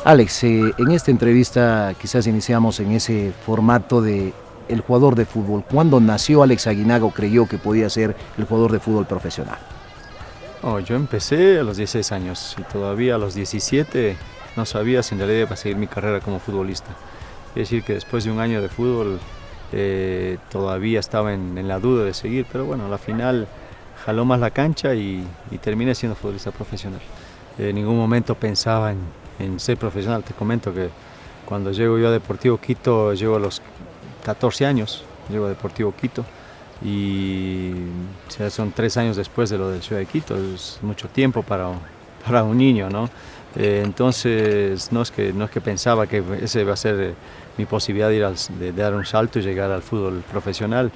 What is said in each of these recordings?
Alex, en esta entrevista quizás iniciamos en ese formato de el jugador de fútbol. ¿Cuándo nació Alex Aguinaga o creyó que podía ser el jugador de fútbol profesional? Oh, yo empecé a los 16 años y todavía a los 17 no sabía si en realidad iba a seguir mi carrera como futbolista. Es decir, que después de un año de fútbol todavía estaba en la duda de seguir, pero bueno, a la final jaló más la cancha y terminé siendo futbolista profesional. En ningún momento pensaba en ser profesional. Te comento que cuando llego yo a Deportivo Quito, llego a los 14 años, llego a Deportivo Quito y ya son 3 años después de lo del Ciudad de Quito, es mucho tiempo para un niño, ¿no? Entonces no es que pensaba que ese iba a ser mi posibilidad de dar un salto y llegar al fútbol profesional.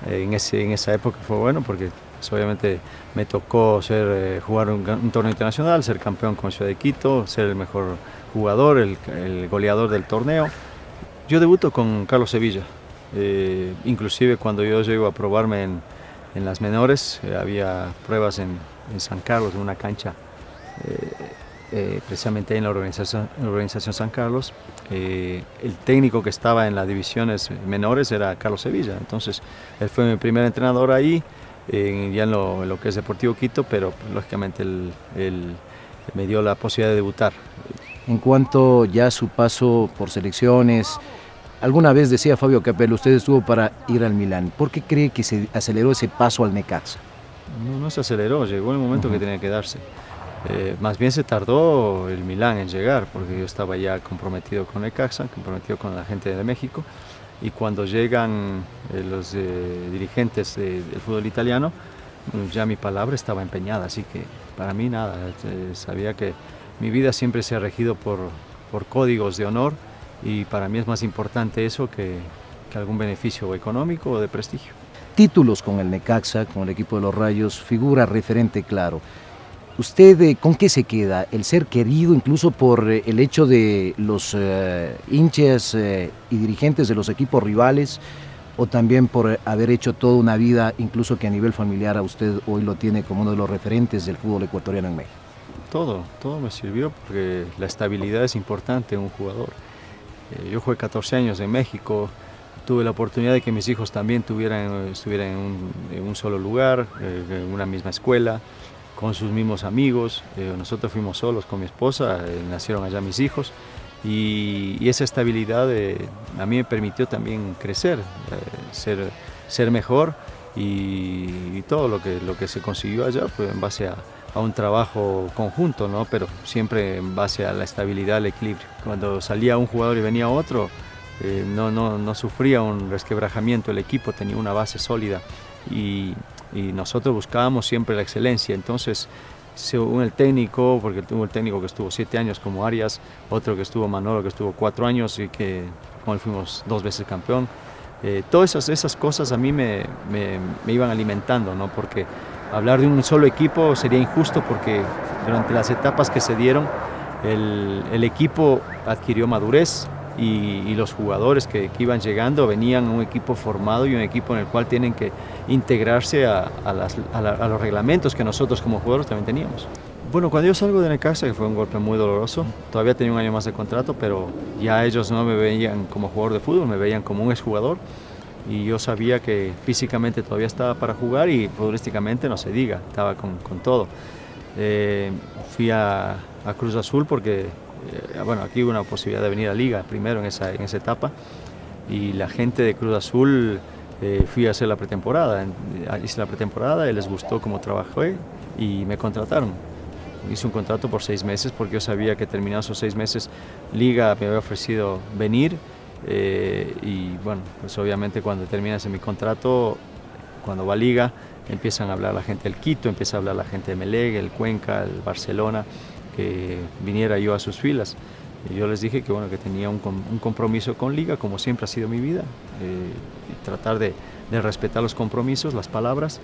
En esa época fue bueno porque pues, obviamente me tocó jugar un torneo internacional, ser campeón con Ciudad de Quito, ser el mejor jugador, el goleador del torneo. Yo debuto con Carlos Sevilla, inclusive cuando yo llego a probarme en las menores, había pruebas en San Carlos, en una cancha precisamente en la organización San Carlos. El técnico que estaba en las divisiones menores era Carlos Sevilla, entonces él fue mi primer entrenador ahí, ya en lo que es Deportivo Quito, pero lógicamente él me dio la posibilidad de debutar. En cuanto ya a su paso por selecciones, alguna vez decía Fabio Capello, usted estuvo para ir al Milán. ¿Por qué cree que se aceleró ese paso al Necaxa? No se aceleró, llegó el momento que tenía que darse. Más bien se tardó el Milán en llegar, porque yo estaba ya comprometido con Necaxa, comprometido con la gente de México, y cuando llegan los dirigentes del fútbol italiano, ya mi palabra estaba empeñada, así que para mí nada, sabía que mi vida siempre se ha regido por códigos de honor, y para mí es más importante eso que algún beneficio económico o de prestigio. Títulos con el Necaxa, con el equipo de los Rayos, figura referente claro. ¿Usted con qué se queda? ¿El ser querido incluso por el hecho de los hinchas y dirigentes de los equipos rivales, o también por haber hecho toda una vida, incluso que a nivel familiar a usted hoy lo tiene como uno de los referentes del fútbol ecuatoriano en México? Todo me sirvió porque la estabilidad es importante en un jugador. Yo jugué 14 años en México, tuve la oportunidad de que mis hijos también estuvieran en un solo lugar, en una misma escuela, con sus mismos amigos. Nosotros fuimos solos con mi esposa, nacieron allá mis hijos, y esa estabilidad a mí me permitió también crecer, ser mejor, y todo lo que se consiguió allá fue en base a un trabajo conjunto, ¿no? Pero siempre en base a la estabilidad, al equilibrio. Cuando salía un jugador y venía otro, no sufría un resquebrajamiento, el equipo tenía una base sólida y nosotros buscábamos siempre la excelencia. Entonces, según el técnico, porque tuvo el técnico que estuvo 7 años como Arias, otro que estuvo Manolo que estuvo 4 años y que con él fuimos 2 veces campeón. Todas esas cosas a mí me iban alimentando, ¿no? Porque hablar de un solo equipo sería injusto, porque durante las etapas que se dieron el equipo adquirió madurez y los jugadores que iban llegando venían a un equipo formado y un equipo en el cual tienen que integrarse a los reglamentos que nosotros como jugadores también teníamos. Bueno, cuando yo salgo de Necaxa, que fue un golpe muy doloroso, todavía tenía un año más de contrato, pero ya ellos no me veían como jugador de fútbol, me veían como un exjugador, y yo sabía que físicamente todavía estaba para jugar y futbolísticamente no se diga, estaba con todo. Fui a Cruz Azul porque bueno, aquí hubo una posibilidad de venir a Liga primero en esa etapa, y la gente de Cruz Azul fui a hacer la pretemporada, hice la pretemporada y les gustó cómo trabajé y me contrataron. Hice un contrato por 6 meses porque yo sabía que terminados esos 6 meses Liga me había ofrecido venir, y bueno, pues obviamente cuando terminas mi contrato, cuando va a Liga, empiezan a hablar la gente del Quito, empieza a hablar la gente de Melec, el Cuenca, el Barcelona, que viniera yo a sus filas. Y yo les dije que bueno, que tenía un compromiso con Liga, como siempre ha sido mi vida, y tratar de respetar los compromisos, las palabras.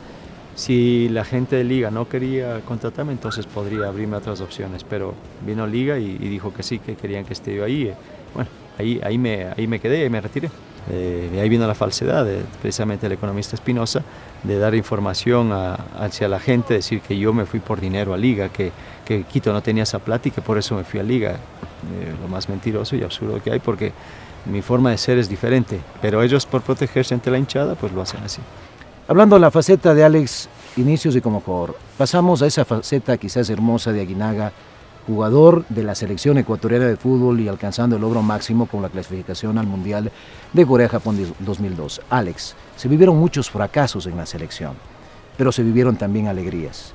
Si la gente de Liga no quería contratarme, entonces podría abrirme otras opciones, pero vino Liga y dijo que sí, que querían que esté yo ahí. Bueno, ahí me quedé y me retiré. Y ahí vino la falsedad, precisamente el economista Espinosa, de dar información hacia la gente, decir que yo me fui por dinero a Liga, que Quito no tenía esa plata y que por eso me fui a Liga. lo más mentiroso y absurdo que hay, porque mi forma de ser es diferente, pero ellos por protegerse ante la hinchada pues lo hacen así. Hablando de la faceta de Alex Inicios y como jugador, pasamos a esa faceta quizás hermosa de Aguinaga, jugador de la selección ecuatoriana de fútbol y alcanzando el logro máximo con la clasificación al Mundial de Corea-Japón 2002. Alex, se vivieron muchos fracasos en la selección, pero se vivieron también alegrías.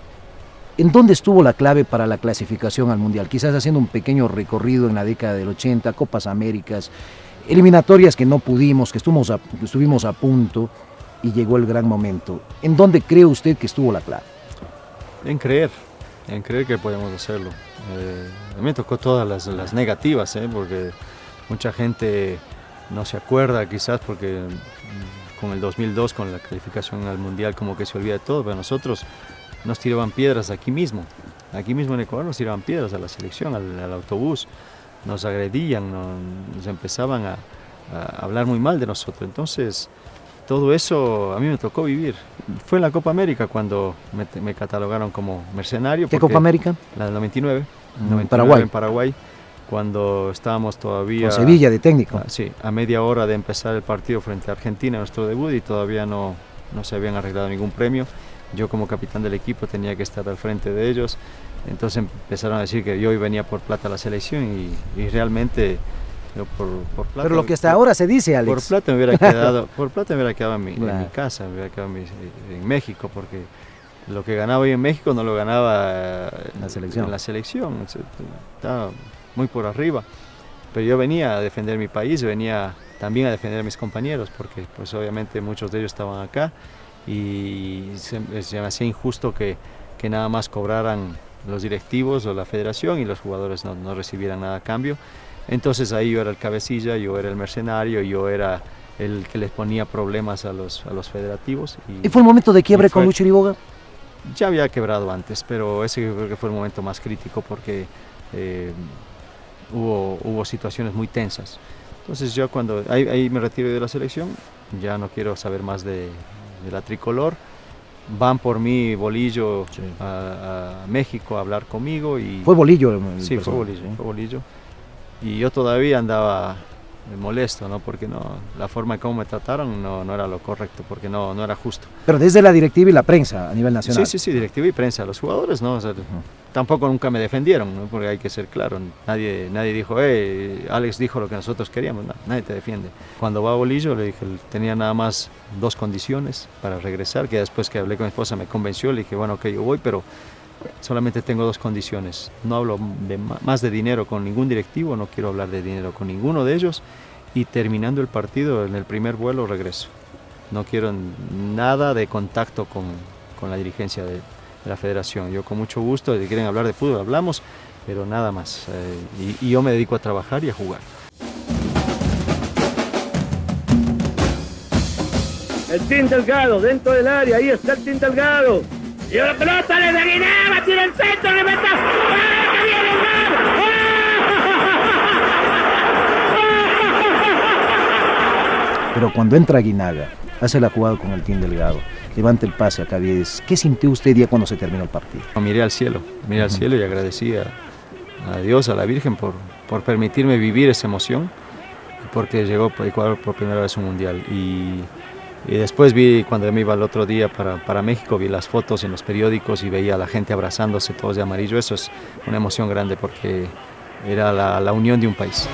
¿En dónde estuvo la clave para la clasificación al Mundial? Quizás haciendo un pequeño recorrido en la década del 80, Copas Américas, eliminatorias que no pudimos, que estuvimos a punto y llegó el gran momento. ¿En dónde cree usted que estuvo la clave? En creer que podemos hacerlo. A mí me tocó todas las negativas, porque mucha gente no se acuerda quizás porque con el 2002, con la calificación al Mundial, como que se olvida de todo, pero nosotros nos tiraban piedras aquí mismo en Ecuador nos tiraban piedras a la selección, al autobús, nos agredían, nos empezaban a hablar muy mal de nosotros. Entonces, todo eso a mí me tocó vivir. Fue en la Copa América cuando me catalogaron como mercenario. ¿Qué Copa América? La del 99, Paraguay. en Paraguay, cuando estábamos todavía... Con Sevilla de técnico. Sí, a media hora de empezar el partido frente a Argentina, nuestro debut, y todavía no se habían arreglado ningún premio. Yo como capitán del equipo tenía que estar al frente de ellos. Entonces empezaron a decir que yo venía por plata a la selección y realmente... Yo por plata, pero lo que hasta ahora se dice, Alex. Por plata me hubiera quedado en mi casa, me hubiera quedado en México, porque lo que ganaba yo en México no lo ganaba en la selección. Estaba muy por arriba. Pero yo venía a defender mi país, venía también a defender a mis compañeros, porque pues obviamente muchos de ellos estaban acá y se me hacía injusto que nada más cobraran los directivos o la federación y los jugadores no recibieran nada a cambio. Entonces ahí yo era el cabecilla, yo era el mercenario, yo era el que les ponía problemas a los federativos. ¿Y fue el momento de quiebre con Lucho Irigoyen? Ya había quebrado antes, pero ese creo que fue el momento más crítico porque hubo situaciones muy tensas. Entonces yo cuando ahí me retiro de la selección, ya no quiero saber más de la tricolor. Van por mí Bolillo a México a hablar conmigo. ¿Fue Bolillo? Sí, fue Bolillo. Y yo todavía andaba molesto, ¿no? Porque la forma en cómo me trataron no era lo correcto, porque no era justo. Pero desde la directiva y la prensa a nivel nacional. Sí, directiva y prensa. Los jugadores, ¿no? O sea, tampoco nunca me defendieron, ¿no? Porque hay que ser claro. Nadie dijo, Alex dijo lo que nosotros queríamos. No, nadie te defiende. Cuando va a Bolillo, le dije, tenía nada más 2 condiciones para regresar, que después que hablé con mi esposa me convenció, le dije, bueno, ok, yo voy, pero solamente tengo 2 condiciones. No hablo más de dinero con ningún directivo, no quiero hablar de dinero con ninguno de ellos, y terminando el partido, en el primer vuelo regreso. No quiero nada de contacto con la dirigencia de la federación. Yo con mucho gusto, si quieren hablar de fútbol, hablamos, pero nada más. Y yo me dedico a trabajar y a jugar. El Team Delgado dentro del área, ahí está el Team Delgado. Y la pelota desde Aguinaga, tira el centro, le mete. ¡Ah, que viene el gol! Pero cuando entra Aguinaga, hace la jugada con el Team Delgado, levanta el pase a Caviedes, ¿qué sintió usted día cuando se terminó el partido? Miré al cielo y agradecí a Dios, a la Virgen por permitirme vivir esa emoción, porque llegó Ecuador por primera vez un mundial. Y después cuando me iba el otro día para México, vi las fotos en los periódicos y veía a la gente abrazándose todos de amarillo. Eso es una emoción grande porque era la unión de un país.